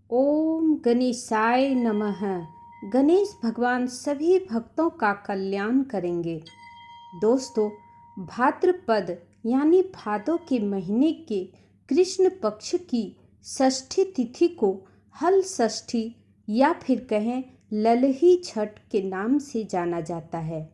ओम गणेशाय नमः। गणेश भगवान सभी भक्तों का कल्याण करेंगे। दोस्तों, भाद्रपद यानी भादों के महीने के कृष्ण पक्ष की षष्ठी तिथि को हल षष्ठी या फिर कहें ललही छठ के नाम से जाना जाता है।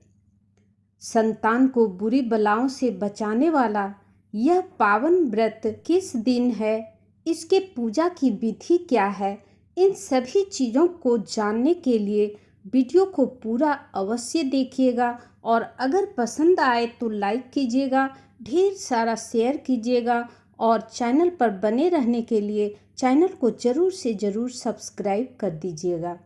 संतान को बुरी बलाओं से बचाने वाला यह पावन व्रत किस दिन है, इसके पूजा की विधि क्या है, इन सभी चीज़ों को जानने के लिए वीडियो को पूरा अवश्य देखिएगा और अगर पसंद आए तो लाइक कीजिएगा, ढेर सारा शेयर कीजिएगा और चैनल पर बने रहने के लिए चैनल को ज़रूर से ज़रूर सब्सक्राइब कर दीजिएगा।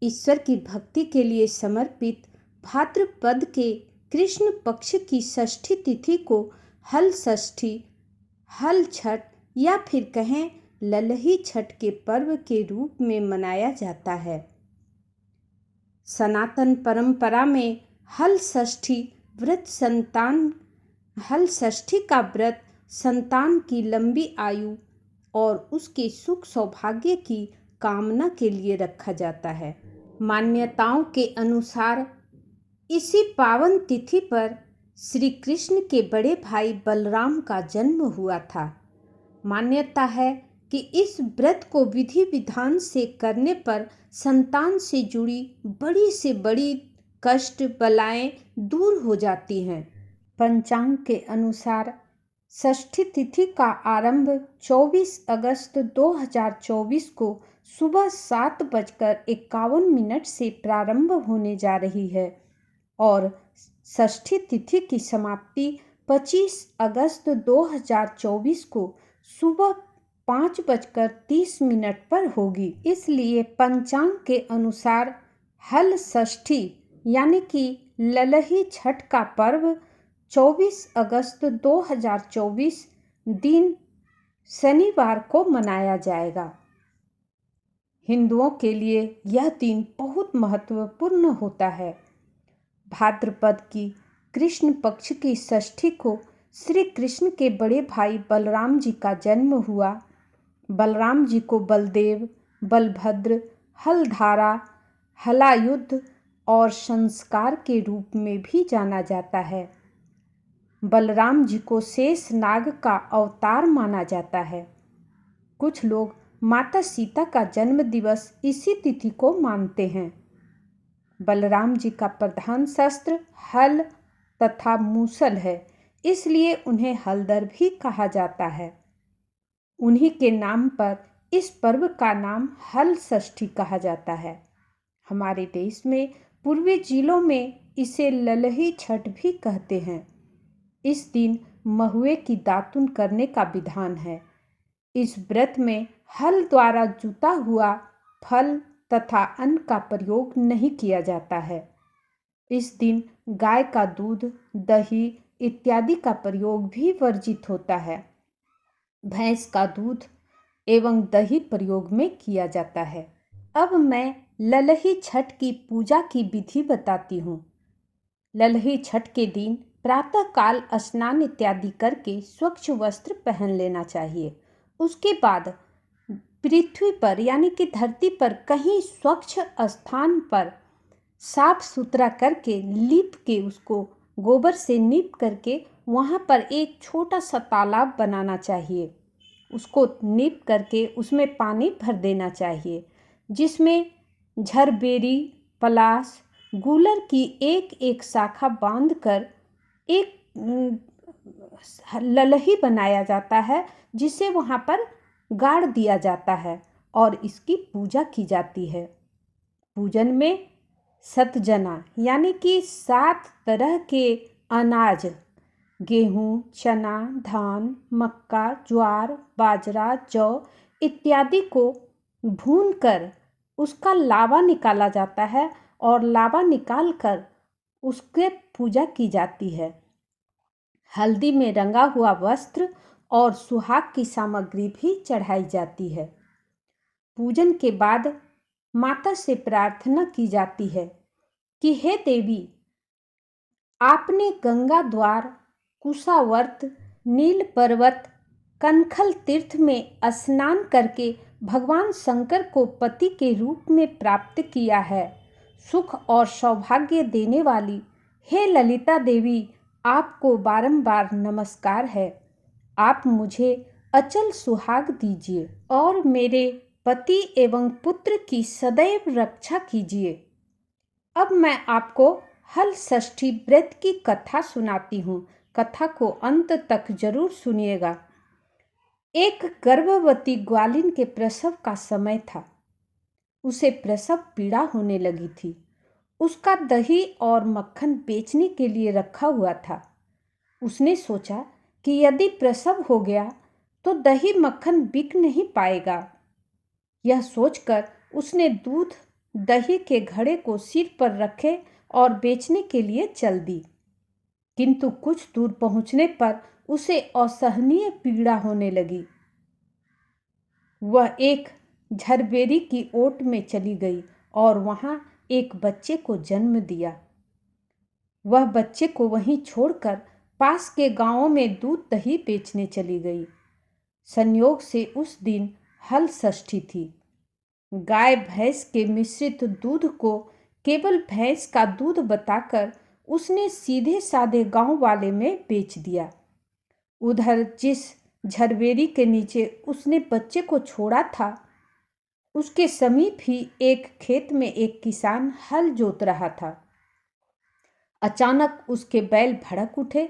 ईश्वर की भक्ति के लिए समर्पित भाद्रपद के कृष्ण पक्ष की षष्ठी तिथि को हल षष्ठी, हल छठ या फिर कहें ललही छठ के पर्व के रूप में मनाया जाता है। सनातन परंपरा में हल षष्ठी का व्रत संतान की लंबी आयु और उसके सुख सौभाग्य की कामना के लिए रखा जाता है। मान्यताओं के अनुसार इसी पावन तिथि पर श्री कृष्ण के बड़े भाई बलराम का जन्म हुआ था। मान्यता है कि इस व्रत को विधि विधान से करने पर संतान से जुड़ी बड़ी से बड़ी कष्ट बलाएं दूर हो जाती हैं। पंचांग के अनुसार षष्ठी तिथि का आरंभ 24 अगस्त 2024 को सुबह 7:51 से प्रारंभ होने जा रही है और षष्ठी तिथि की समाप्ति 25 अगस्त 2024 को सुबह 5:30 पर होगी। इसलिए पंचांग के अनुसार हल षष्ठी यानी कि ललही छठ का पर्व 24 अगस्त 2024 दिन शनिवार को मनाया जाएगा। हिंदुओं के लिए यह दिन बहुत महत्वपूर्ण होता है। भाद्रपद की कृष्ण पक्ष की षष्ठी को श्री कृष्ण के बड़े भाई बलराम जी का जन्म हुआ। बलराम जी को बलदेव, बलभद्र, हलधारा, हलायुद्ध और संस्कार के रूप में भी जाना जाता है। बलराम जी को शेष नाग का अवतार माना जाता है। कुछ लोग माता सीता का जन्म दिवस इसी तिथि को मानते हैं। बलराम जी का प्रधान शस्त्र हल तथा मूसल है, इसलिए उन्हें हलधर भी कहा जाता है। उन्हीं के नाम पर इस पर्व का नाम हल षष्ठी कहा जाता है। हमारे देश में पूर्वी जिलों में इसे ललही छठ भी कहते हैं। इस दिन महुए की दातुन करने का विधान है। इस व्रत में हल द्वारा जुता हुआ फल तथा अन्न का प्रयोग नहीं किया जाता है। इस दिन गाय का दूध, दही इत्यादि का प्रयोग भी वर्जित होता है। भैंस का दूध एवं दही प्रयोग में किया जाता है। अब मैं ललही छठ की पूजा की विधि बताती हूँ। ललही छठ के दिन प्रातः काल स्नान इत्यादि करके स्वच्छ वस्त्र पहन लेना चाहिए। उसके बाद पृथ्वी पर यानी कि धरती पर कहीं स्वच्छ स्थान पर साफ सुथरा करके लीप के उसको गोबर से लीप करके वहाँ पर एक छोटा सा तालाब बनाना चाहिए। उसको लीप करके उसमें पानी भर देना चाहिए, जिसमें झरबेरी, पलाश, गूलर की एक एक शाखा बांधकर एक ललही बनाया जाता है, जिसे वहाँ पर गाड़ दिया जाता है और इसकी पूजा की जाती है। पूजन में सतजना यानी कि 7 तरह के अनाज गेहूँ, चना, धान, मक्का, ज्वार, बाजरा, जौ इत्यादि को भूनकर उसका लावा निकाला जाता है और लावा निकालकर उसके पूजा की जाती है। हल्दी में रंगा हुआ वस्त्र और सुहाग की सामग्री भी चढ़ाई जाती है। पूजन के बाद माता से प्रार्थना की जाती है कि हे देवी, आपने गंगा द्वार, कुशावर्त, नील पर्वत, कनखल तीर्थ में स्नान करके भगवान शंकर को पति के रूप में प्राप्त किया है। सुख और सौभाग्य देने वाली हे ललिता देवी, आपको बारंबार नमस्कार है। आप मुझे अचल सुहाग दीजिए और मेरे पति एवं पुत्र की सदैव रक्षा कीजिए। अब मैं आपको हल षष्ठी व्रत की कथा सुनाती हूँ। कथा को अंत तक जरूर सुनिएगा। एक गर्भवती ग्वालिन के प्रसव का समय था। उसे प्रसव पीड़ा होने लगी थी। उसका दही और मक्खन बेचने के लिए रखा हुआ था। उसने सोचा कि यदि प्रसव हो गया तो दही मक्खन बिक नहीं पाएगा। यह सोचकर उसने दूध दही के घड़े को सिर पर रखे और बेचने के लिए चल दी। किंतु कुछ दूर पहुंचने पर उसे असहनीय पीड़ा होने लगी। वह एक झरबेरी की ओट में चली गई और वहां एक बच्चे को जन्म दिया। वह बच्चे को वहीं छोड़कर पास के गांवों में दूध दही बेचने चली गई। संयोग से उस दिन हल षष्ठी थी। गाय भैंस के मिश्रित दूध को केवल भैंस का दूध बताकर उसने सीधे साधे गांव वाले में बेच दिया। उधर जिस झरबेरी के नीचे उसने बच्चे को छोड़ा था, उसके समीप ही एक खेत में एक किसान हल जोत रहा था। अचानक उसके बैल भड़क उठे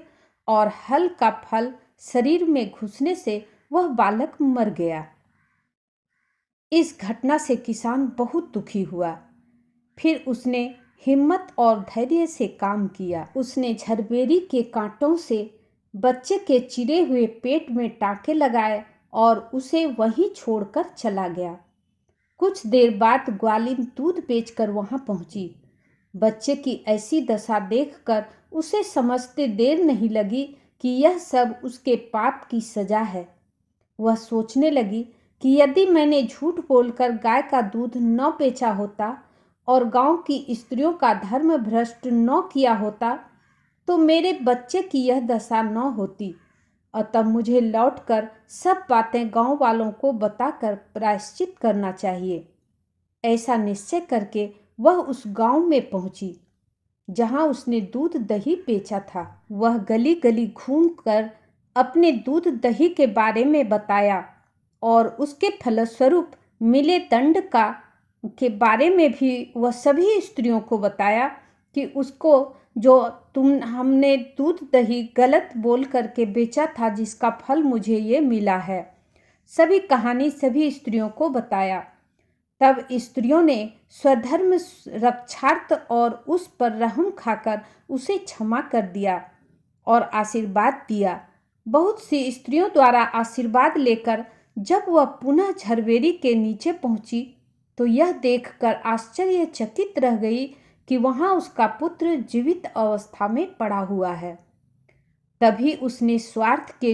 और हल का फल शरीर में घुसने से वह बालक मर गया। इस घटना से किसान बहुत दुखी हुआ। फिर उसने हिम्मत और धैर्य से काम किया। उसने झरबेरी के कांटों से बच्चे के चिरे हुए पेट में टाँके लगाए और उसे वहीं छोड़कर चला गया। कुछ देर बाद ग्वालिन दूध बेचकर वहां पहुंची। बच्चे की ऐसी दशा देखकर उसे समझते देर नहीं लगी कि यह सब उसके पाप की सजा है। वह सोचने लगी कि यदि मैंने झूठ बोलकर गाय का दूध न बेचा होता और गांव की स्त्रियों का धर्म भ्रष्ट न किया होता तो मेरे बच्चे की यह दशा न होती। अतः मुझे लौटकर सब बातें गांव वालों को बताकर प्रायश्चित करना चाहिए। ऐसा निश्चय करके वह उस गांव में पहुंची जहां उसने दूध दही बेचा था। वह गली गली घूमकर अपने दूध दही के बारे में बताया और उसके फलस्वरूप मिले दंड के बारे में भी वह सभी स्त्रियों को बताया कि उसको जो हमने दूध दही गलत बोल करके बेचा था, जिसका फल मुझे ये मिला है। सभी कहानी सभी स्त्रियों को बताया। तब स्त्रियों ने स्वधर्म रक्षार्थ और उस पर रहम खाकर उसे क्षमा कर दिया और आशीर्वाद दिया। बहुत सी स्त्रियों द्वारा आशीर्वाद लेकर जब वह पुनः झरबेरी के नीचे पहुंची तो यह देखकर आश्चर्यचकित रह गई कि वहां उसका पुत्र जीवित अवस्था में पड़ा हुआ है। तभी उसने स्वार्थ के